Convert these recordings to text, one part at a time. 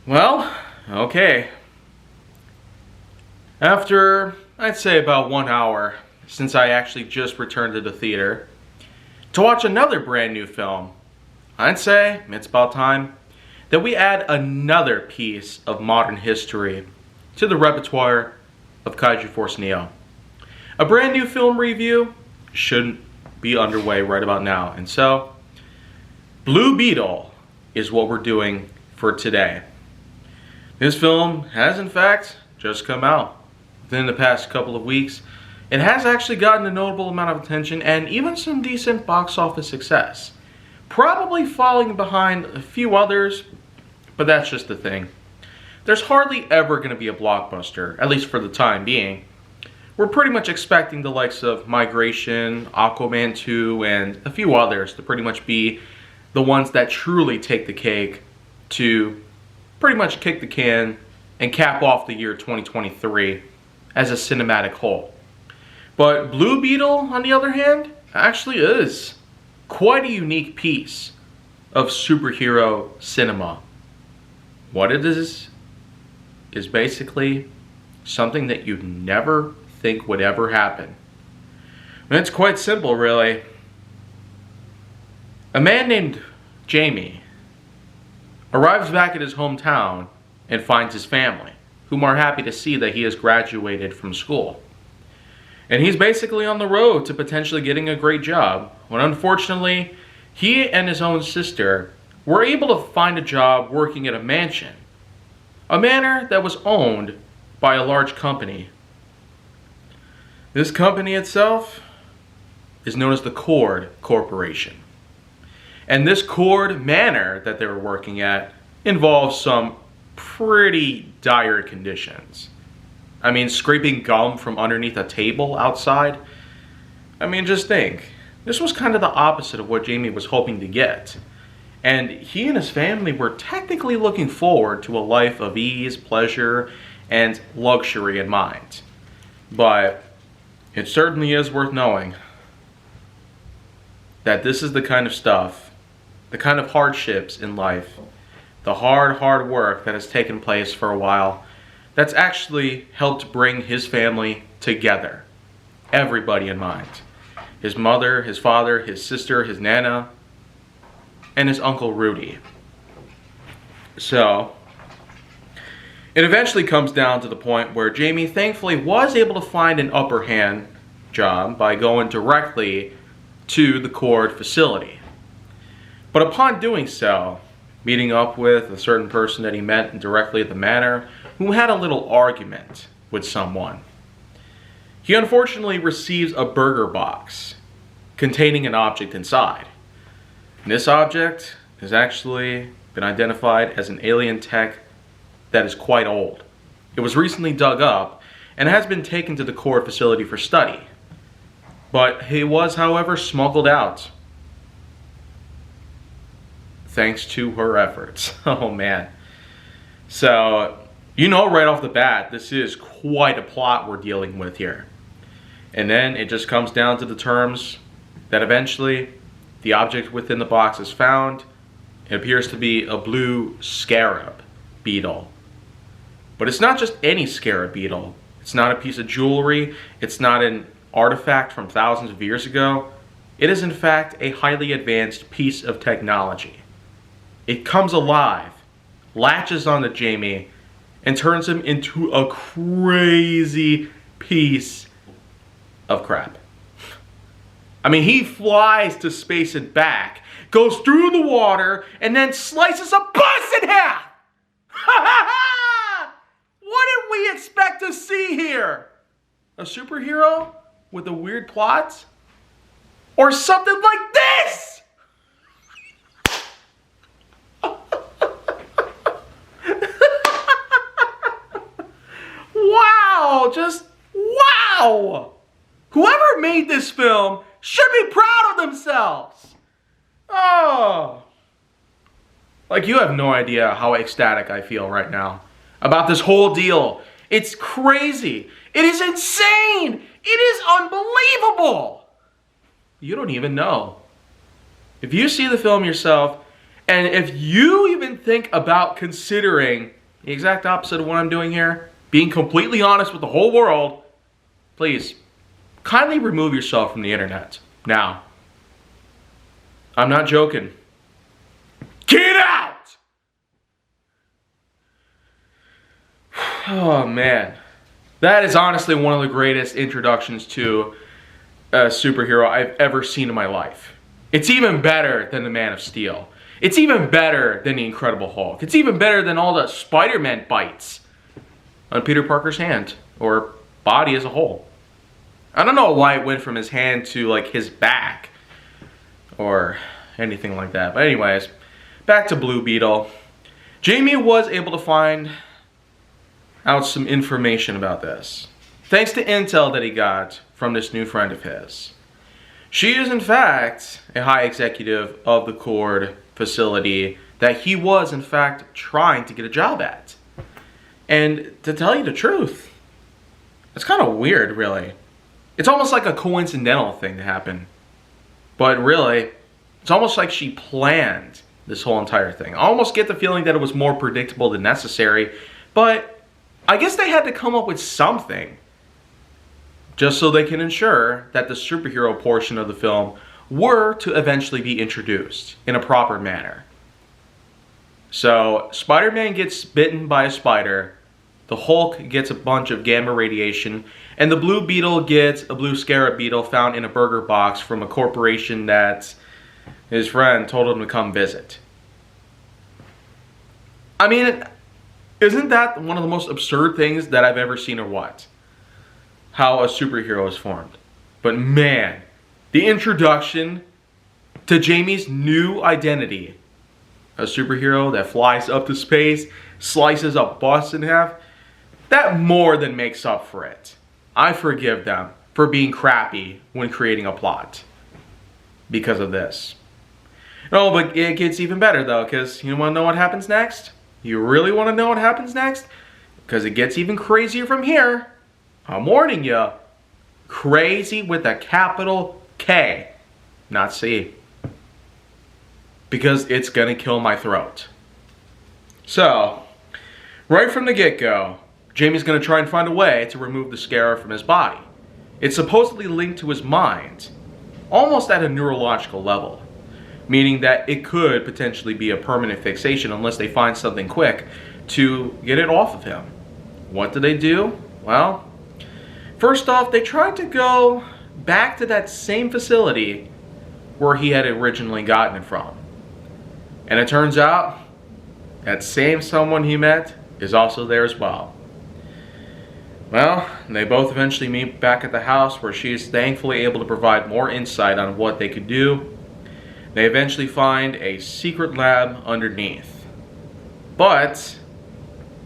Well, okay. After, I'd say about 1 hour since I actually just returned to the theater to watch another brand new film, I'd say it's about time that we add another piece of modern history to the repertoire of Kaiju Force Neo. A brand new film review shouldn't be underway right about now, and so Blue Beetle is what we're doing for today. This film has in fact just come out within the past couple of weeks. It has actually gotten a notable amount of attention and even some decent box office success. Probably falling behind a few others, but that's just the thing. There's hardly ever going to be a blockbuster, at least for the time being. We're pretty much expecting the likes of Migration, Aquaman 2, and a few others to pretty much be the ones that truly take the cake to pretty much kick the can and cap off the year 2023 as a cinematic whole. But Blue Beetle, on the other hand, actually is quite a unique piece of superhero cinema. What it is basically something that you'd never think would ever happen. And it's quite simple, really. A man named Jamie arrives back at his hometown and finds his family, whom are happy to see that he has graduated from school. And he's basically on the road to potentially getting a great job, when unfortunately, he and his own sister were able to find a job working at a mansion. A manor that was owned by a large company. This company itself is known as the Cord Corporation. And this Cord manor that they were working at involves some pretty dire conditions. I mean, scraping gum from underneath a table outside. I mean, just think. This was kind of the opposite of what Jamie was hoping to get. And he and his family were technically looking forward to a life of ease, pleasure, and luxury in mind. But it certainly is worth knowing that this is the kind of stuff, the kind of hardships in life, the hard work that has taken place for a while, that's actually helped bring his family together. Everybody in mind. His mother, his father, his sister, his nana, and his uncle Rudy. So, it eventually comes down to the point where Jamie thankfully was able to find an upper hand job by going directly to the Cord facility. But upon doing so, meeting up with a certain person that he met directly at the manor, who had a little argument with someone, he unfortunately receives a burger box containing an object inside. And this object has actually been identified as an alien tech that is quite old. It was recently dug up and has been taken to the Cord facility for study. But it was, however, smuggled out. Thanks to her efforts. Oh man. So, you know right off the bat, this is quite a plot we're dealing with here. And then it just comes down to the terms that eventually the object within the box is found. It appears to be a blue scarab beetle. But it's not just any scarab beetle. It's not a piece of jewelry. It's not an artifact from thousands of years ago. It is in fact a highly advanced piece of technology. It comes alive, latches onto Jamie, and turns him into a crazy piece of crap. I mean, he flies to space and back, goes through the water, and then slices a bus in half! What did we expect to see here? A superhero with a weird plot? Or something like this? Wow, just wow! Whoever made this film should be proud of themselves. Oh. Like, you have no idea how ecstatic I feel right now about this whole deal. It's crazy. It is insane. It is unbelievable. You don't even know. If you see the film yourself, and if you even think about considering the exact opposite of what I'm doing here, being completely honest with the whole world, please, kindly remove yourself from the internet. Now, I'm not joking. Get out! Oh man. That is honestly one of the greatest introductions to a superhero I've ever seen in my life. It's even better than the Man of Steel. It's even better than the Incredible Hulk. It's even better than all the Spider-Man bites on Peter Parker's hand, or body as a whole. I don't know why it went from his hand to like his back, or anything like that. But anyways, back to Blue Beetle. Jamie was able to find out some information about this, thanks to intel that he got from this new friend of his. She is in fact a high executive of the Cord facility that he was in fact trying to get a job at. And to tell you the truth, it's kind of weird, really. It's almost like a coincidental thing to happen. But really, it's almost like she planned this whole entire thing. I almost get the feeling that it was more predictable than necessary, but I guess they had to come up with something just so they can ensure that the superhero portion of the film were to eventually be introduced in a proper manner. So, Spider-Man gets bitten by a spider, the Hulk gets a bunch of gamma radiation, and the Blue Beetle gets a blue scarab beetle found in a burger box from a corporation that his friend told him to come visit. I mean, isn't that one of the most absurd things that I've ever seen, or what? How a superhero is formed. But man, the introduction to Jamie's new identity, a superhero that flies up to space, slices up busts in half, that more than makes up for it. I forgive them for being crappy when creating a plot because of this. No, but it gets even better though, because you want to know what happens next? You really want to know what happens next? Because it gets even crazier from here. I'm warning you. Crazy with a capital K, not C. Because it's going to kill my throat. So, right from the get-go, Jamie's going to try and find a way to remove the scarab from his body. It's supposedly linked to his mind, almost at a neurological level. Meaning that it could potentially be a permanent fixation unless they find something quick to get it off of him. What do they do? Well, first off, they tried to go back to that same facility where he had originally gotten it from. And it turns out that same someone he met is also there as well. Well, they both eventually meet back at the house where she is thankfully able to provide more insight on what they could do. They eventually find a secret lab underneath, but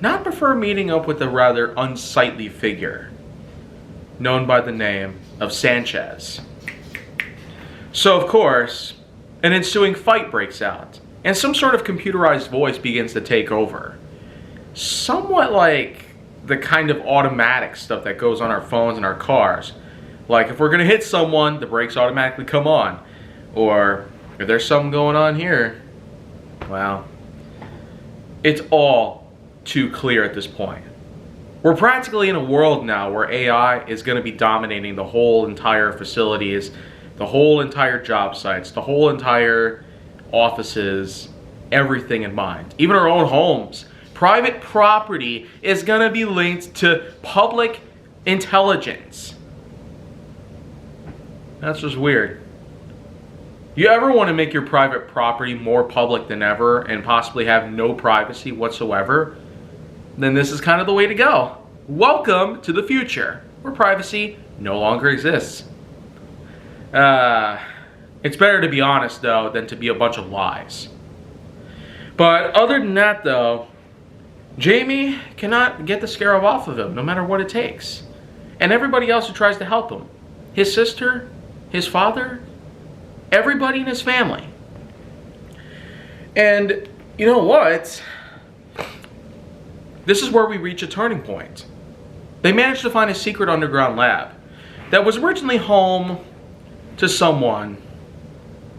not before meeting up with a rather unsightly figure known by the name of Sanchez. So of course, an ensuing fight breaks out, and some sort of computerized voice begins to take over. Somewhat like the kind of automatic stuff that goes on our phones and our cars. Like if we're gonna hit someone, the brakes automatically come on. Or if there's something going on here, well, it's all too clear at this point. We're practically in a world now where AI is going to be dominating the whole entire facilities, the whole entire job sites, the whole entire offices, everything in mind. Even our own homes. Private property is going to be linked to public intelligence. That's just weird. You ever want to make your private property more public than ever and possibly have no privacy whatsoever? Then this is kind of the way to go. Welcome to the future, where privacy no longer exists. It's better to be honest, though, than to be a bunch of lies. But other than that, though, Jamie cannot get the scarab off of him, no matter what it takes. And everybody else who tries to help him. His sister, his father, everybody in his family. And you know what? This is where we reach a turning point. They managed to find a secret underground lab that was originally home to someone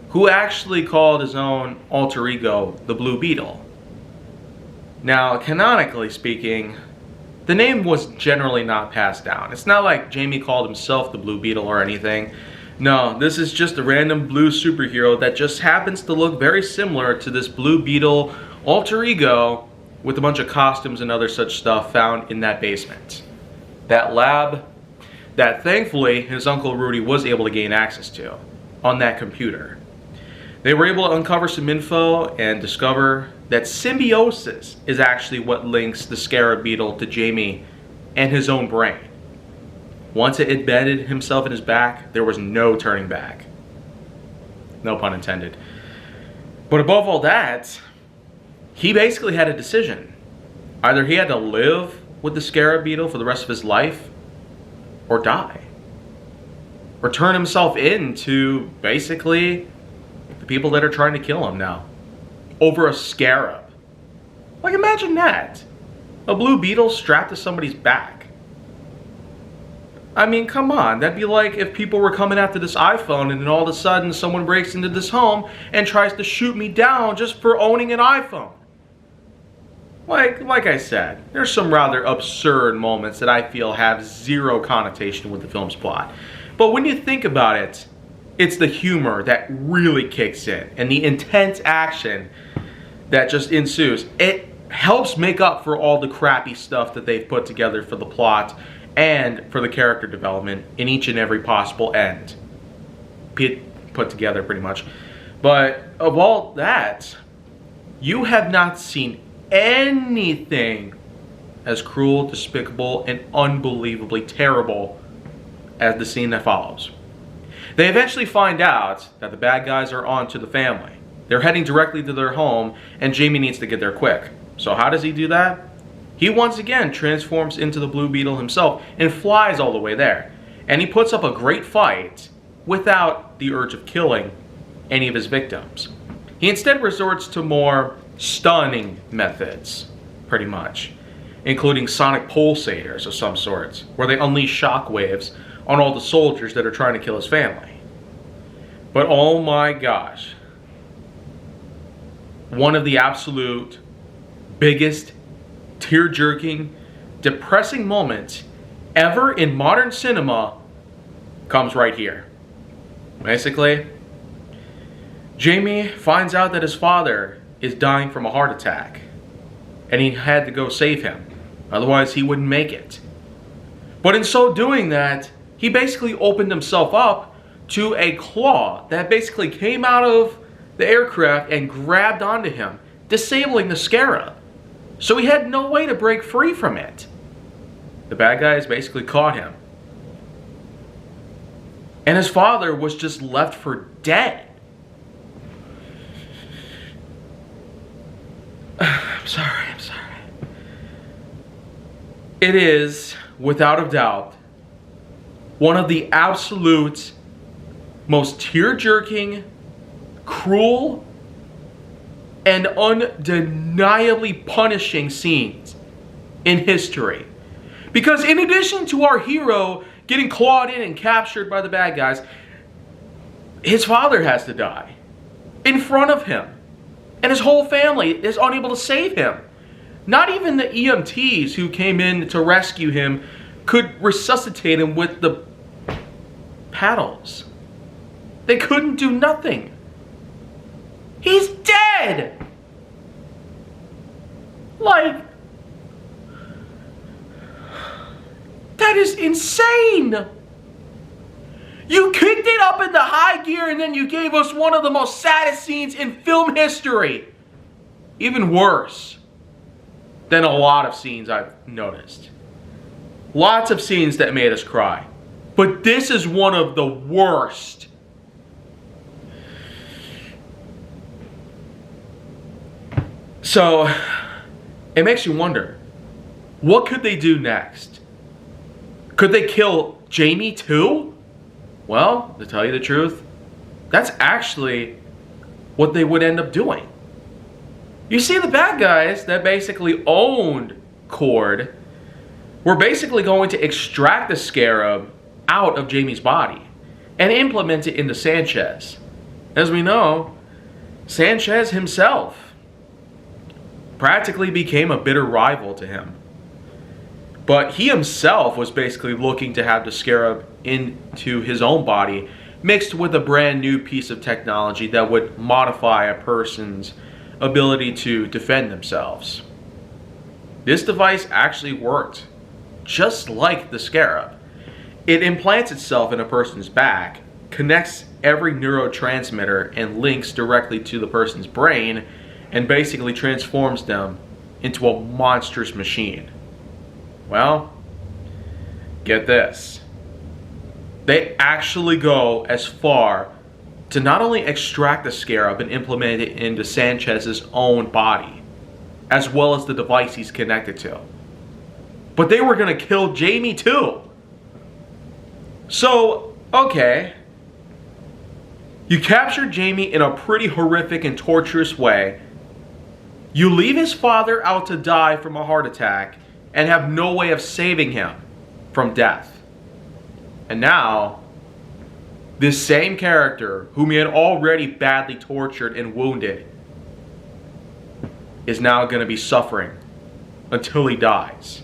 who actually called his own alter ego the Blue Beetle. Now, canonically speaking, the name was generally not passed down. It's not like Jamie called himself the Blue Beetle or anything. No, this is just a random blue superhero that just happens to look very similar to this Blue Beetle alter ego with a bunch of costumes and other such stuff found in that basement. That lab that thankfully his Uncle Rudy was able to gain access to on that computer. They were able to uncover some info and discover that symbiosis is actually what links the Scarab Beetle to Jamie and his own brain. Once it embedded himself in his back, there was no turning back. No pun intended. But above all that, he basically had a decision. Either he had to live with the Scarab Beetle for the rest of his life, or die. Or turn himself into, basically, the people that are trying to kill him now. Over a scarab. Like, imagine that. A blue beetle strapped to somebody's back. I mean, come on. That'd be like if people were coming after this iPhone and then all of a sudden someone breaks into this home and tries to shoot me down just for owning an iPhone. Like I said, there's some rather absurd moments that I feel have zero connotation with the film's plot. But when you think about it, it's the humor that really kicks in and the intense action that just ensues. It helps make up for all the crappy stuff that they've put together for the plot and for the character development in each and every possible end. Put together pretty much. But of all that, you have not seen anything as cruel, despicable, and unbelievably terrible as the scene that follows. They eventually find out that the bad guys are on to the family. They're heading directly to their home, and Jamie needs to get there quick. So how does he do that? He once again transforms into the Blue Beetle himself and flies all the way there. And he puts up a great fight without the urge of killing any of his victims. He instead resorts to more stunning methods, pretty much, including sonic pulsators of some sorts, where they unleash shockwaves on all the soldiers that are trying to kill his family. But oh my gosh, one of the absolute biggest tear-jerking, depressing moments ever in modern cinema comes right here. Basically, Jamie finds out that his father is dying from a heart attack, and he had to go save him, otherwise he wouldn't make it. But in so doing that, he basically opened himself up to a claw that basically came out of the aircraft and grabbed onto him, disabling the Scarab. So he had no way to break free from it. The bad guys basically caught him. And his father was just left for dead. I'm sorry. It is, without a doubt, one of the absolute most tear-jerking, cruel, and undeniably punishing scenes in history. Because in addition to our hero getting clawed in and captured by the bad guys, his father has to die in front of him. And his whole family is unable to save him. Not even the EMTs who came in to rescue him could resuscitate him with the paddles. They couldn't do nothing. He's dead! Like, that is insane! You kicked it up into high gear and then you gave us one of the most saddest scenes in film history. Even worse than a lot of scenes I've noticed. Lots of scenes that made us cry. But this is one of the worst. So, it makes you wonder, what could they do next? Could they kill Jamie too? Well, to tell you the truth, that's actually what they would end up doing. You see, the bad guys that basically owned Cord were basically going to extract the Scarab out of Jamie's body and implement it into Sanchez. As we know, Sanchez himself practically became a bitter rival to him. But he himself was basically looking to have the scarab into his own body, mixed with a brand new piece of technology that would modify a person's ability to defend themselves. This device actually worked, just like the scarab. It implants itself in a person's back, connects every neurotransmitter and links directly to the person's brain, and basically transforms them into a monstrous machine. Well, get this. They actually go as far to not only extract the scarab and implement it into Sanchez's own body, as well as the device he's connected to, but they were going to kill Jamie too. So, okay, you captured Jamie in a pretty horrific and torturous way. You leave his father out to die from a heart attack and have no way of saving him from death. And now, this same character, whom he had already badly tortured and wounded, is now going to be suffering until he dies.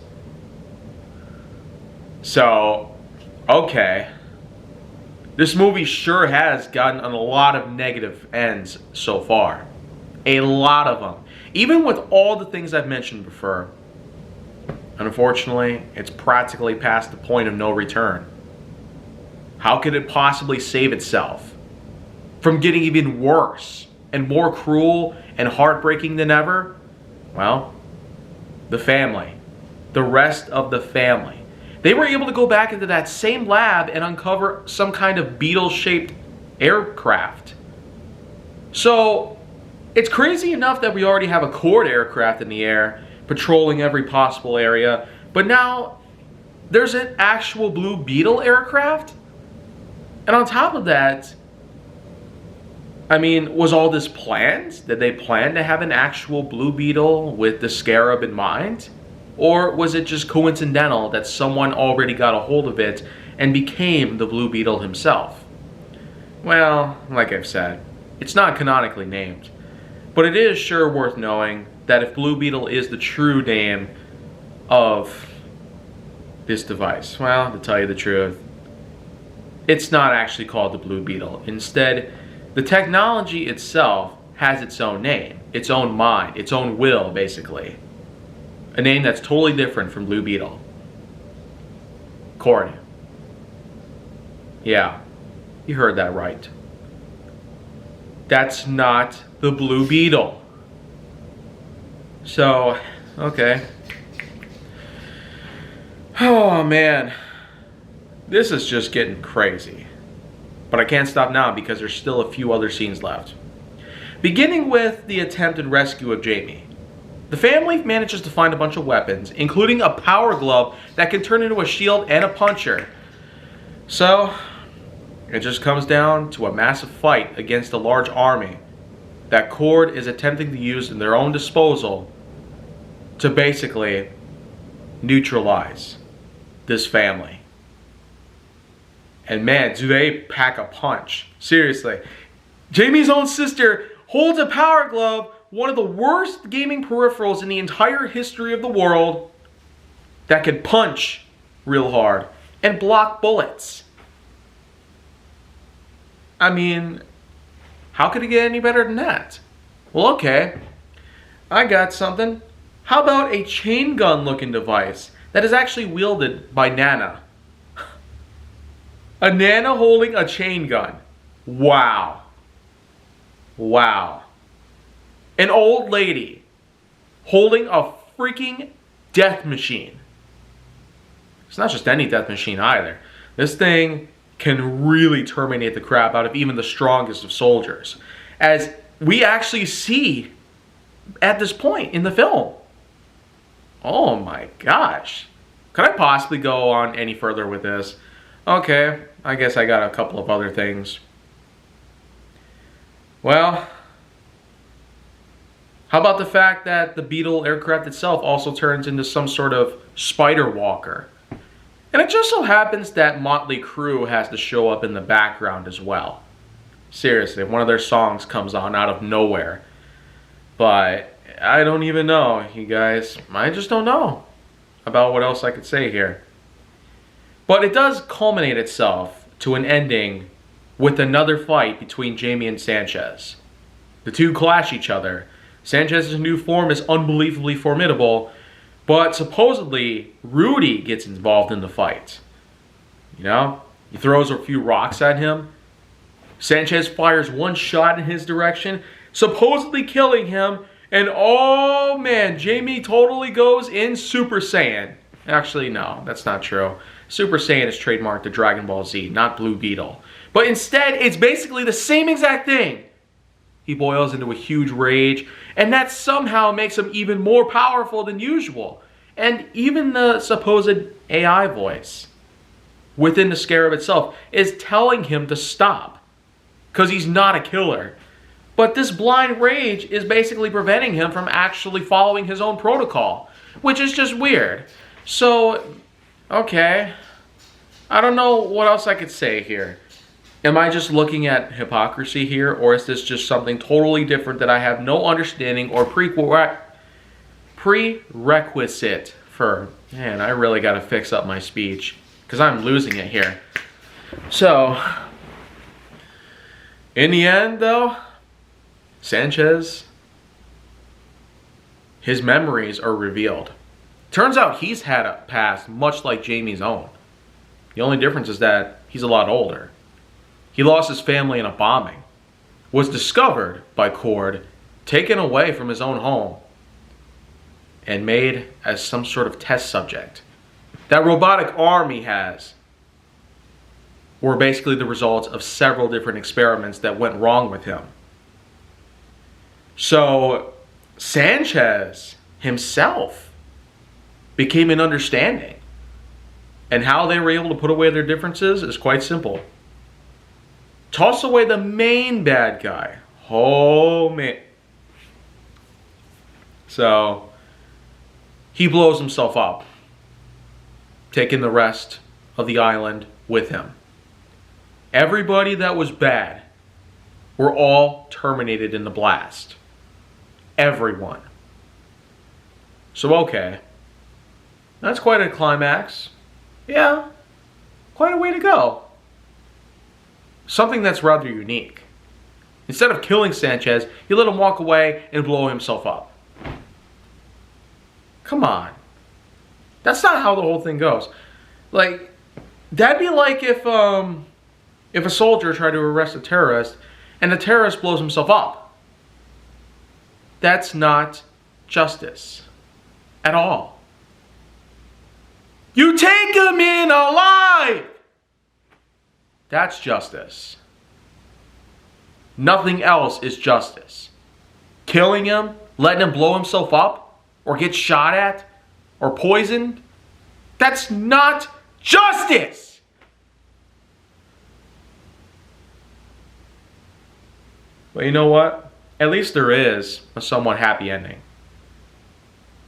So, okay. This movie sure has gotten a lot of negative ends so far. A lot of them. Even with all the things I've mentioned before. Unfortunately, it's practically past the point of no return. How could it possibly save itself from getting even worse and more cruel and heartbreaking than ever? Well, the family. The rest of the family. They were able to go back into that same lab and uncover some kind of Beetle-shaped aircraft. So, it's crazy enough that we already have a Cord aircraft in the air, patrolling every possible area, but now there's an actual Blue Beetle aircraft? And on top of that, I mean, was all this planned? Did they plan to have an actual Blue Beetle with the scarab in mind? Or was it just coincidental that someone already got a hold of it and became the Blue Beetle himself? Well, like I've said, it's not canonically named. But it is sure worth knowing that if Blue Beetle is the true name of this device, well, to tell you the truth, it's not actually called the Blue Beetle. Instead, the technology itself has its own name, its own mind, its own will, basically. A name that's totally different from Blue Beetle. Cord. Yeah, you heard that right. That's not the Blue Beetle. So, okay. Oh man, this is just getting crazy. But I can't stop now because there's still a few other scenes left. Beginning with the attempted rescue of Jamie. The family manages to find a bunch of weapons, including a power glove that can turn into a shield and a puncher. So, it just comes down to a massive fight against a large army that Cord is attempting to use in their own disposal to basically neutralize this family. And man, do they pack a punch. Seriously. Jamie's own sister holds a power glove, one of the worst gaming peripherals in the entire history of the world, that can punch real hard and block bullets. I mean, how could it get any better than that? Well, okay, I got something. How about a chain gun looking device that is actually wielded by Nana? A Nana holding a chain gun. Wow. Wow. An old lady holding a freaking death machine. It's not just any death machine either. This thing can really terminate the crap out of even the strongest of soldiers, as we actually see at this point in the film. Oh my gosh. Could I possibly go on any further with this? Okay, I guess I got a couple of other things. Well, how about the fact that the Beetle aircraft itself also turns into some sort of spider walker? And it just so happens that Motley Crue has to show up in the background as well. Seriously, one of their songs comes on out of nowhere. But I don't even know, you guys. I just don't know about what else I could say here. But it does culminate itself to an ending with another fight between Jamie and Sanchez. The two clash each other. Sanchez's new form is unbelievably formidable, but supposedly Rudy gets involved in the fight. You know, he throws a few rocks at him. Sanchez fires one shot in his direction, supposedly killing him, and oh man, Jamie totally goes in Super Saiyan. Actually, no, that's not true. Super Saiyan is trademarked to Dragon Ball Z, not Blue Beetle. But instead, it's basically the same exact thing. He boils into a huge rage, and that somehow makes him even more powerful than usual. And even the supposed AI voice within the Scarab itself is telling him to stop, because he's not a killer. But this blind rage is basically preventing him from actually following his own protocol, which is just weird. So, okay, I don't know what else I could say here. Am I just looking at hypocrisy here, or is this just something totally different that I have no understanding or prerequisite for? Man, I really got to fix up my speech, because I'm losing it here. So, in the end though, Sanchez, his memories are revealed. Turns out he's had a past much like Jamie's own. The only difference is that he's a lot older. He lost his family in a bombing, was discovered by Cord, taken away from his own home, and made as some sort of test subject. That robotic arm he has were basically the results of several different experiments that went wrong with him. So Sanchez himself became an understanding. And how they were able to put away their differences is quite simple. Toss away the main bad guy. Oh man. So he blows himself up, taking the rest of the island with him. Everybody that was bad were all terminated in the blast. Everyone. So okay, that's quite a climax. Yeah, quite a way to go. Something that's rather unique. Instead of killing Sanchez, you let him walk away and blow himself up. Come on. That's not how the whole thing goes. Like, that'd be like if a soldier tried to arrest a terrorist and the terrorist blows himself up. That's not justice at all. You take him in alive! That's justice. Nothing else is justice. Killing him, letting him blow himself up, or get shot at, or poisoned, that's not justice! But you know what? At least there is a somewhat happy ending.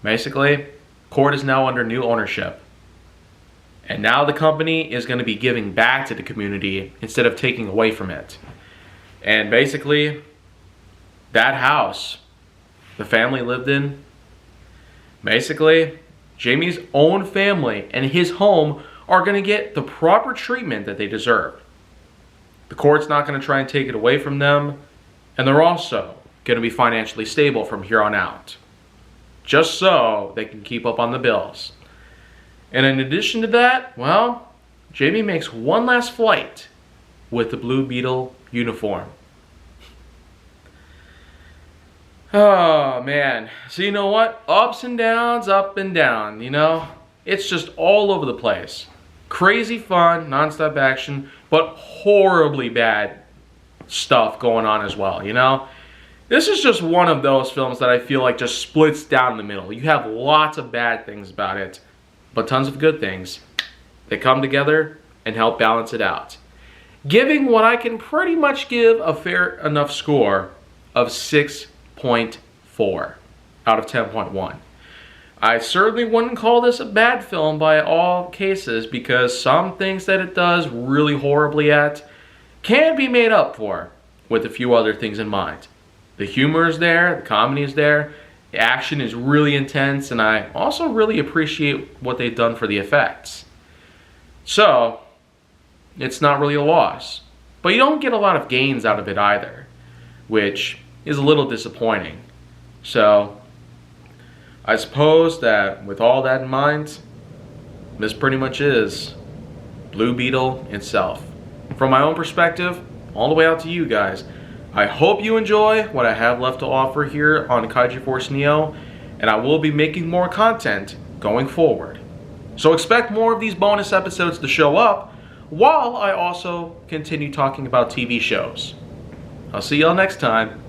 Basically, Cord is now under new ownership. And now the company is going to be giving back to the community instead of taking away from it. And basically, that house the family lived in, basically, Jamie's own family and his home are going to get the proper treatment that they deserve. The court's not going to try and take it away from them, and they're also going to be financially stable from here on out, just so they can keep up on the bills. And in addition to that, well, Jamie makes one last flight with the Blue Beetle uniform. Oh, man. So you know what? Ups and downs, up and down, you know? It's just all over the place. Crazy fun, non-stop action, but horribly bad stuff going on as well, you know? This is just one of those films that I feel like just splits down the middle. You have lots of bad things about it, but tons of good things. They come together and help balance it out, giving what I can pretty much give a fair enough score of 6.4 out of 10.1. I certainly wouldn't call this a bad film by all cases, because some things that it does really horribly at can be made up for with a few other things in mind. The humor is there, the comedy is there, The action is really intense, and I also really appreciate what they've done for the effects. So, it's not really a loss. But you don't get a lot of gains out of it either, which is a little disappointing. So, I suppose that with all that in mind, this pretty much is Blue Beetle itself. From my own perspective, all the way out to you guys, I hope you enjoy what I have left to offer here on Kaiju Force Neo, and I will be making more content going forward. So expect more of these bonus episodes to show up, while I also continue talking about TV shows. I'll see y'all next time.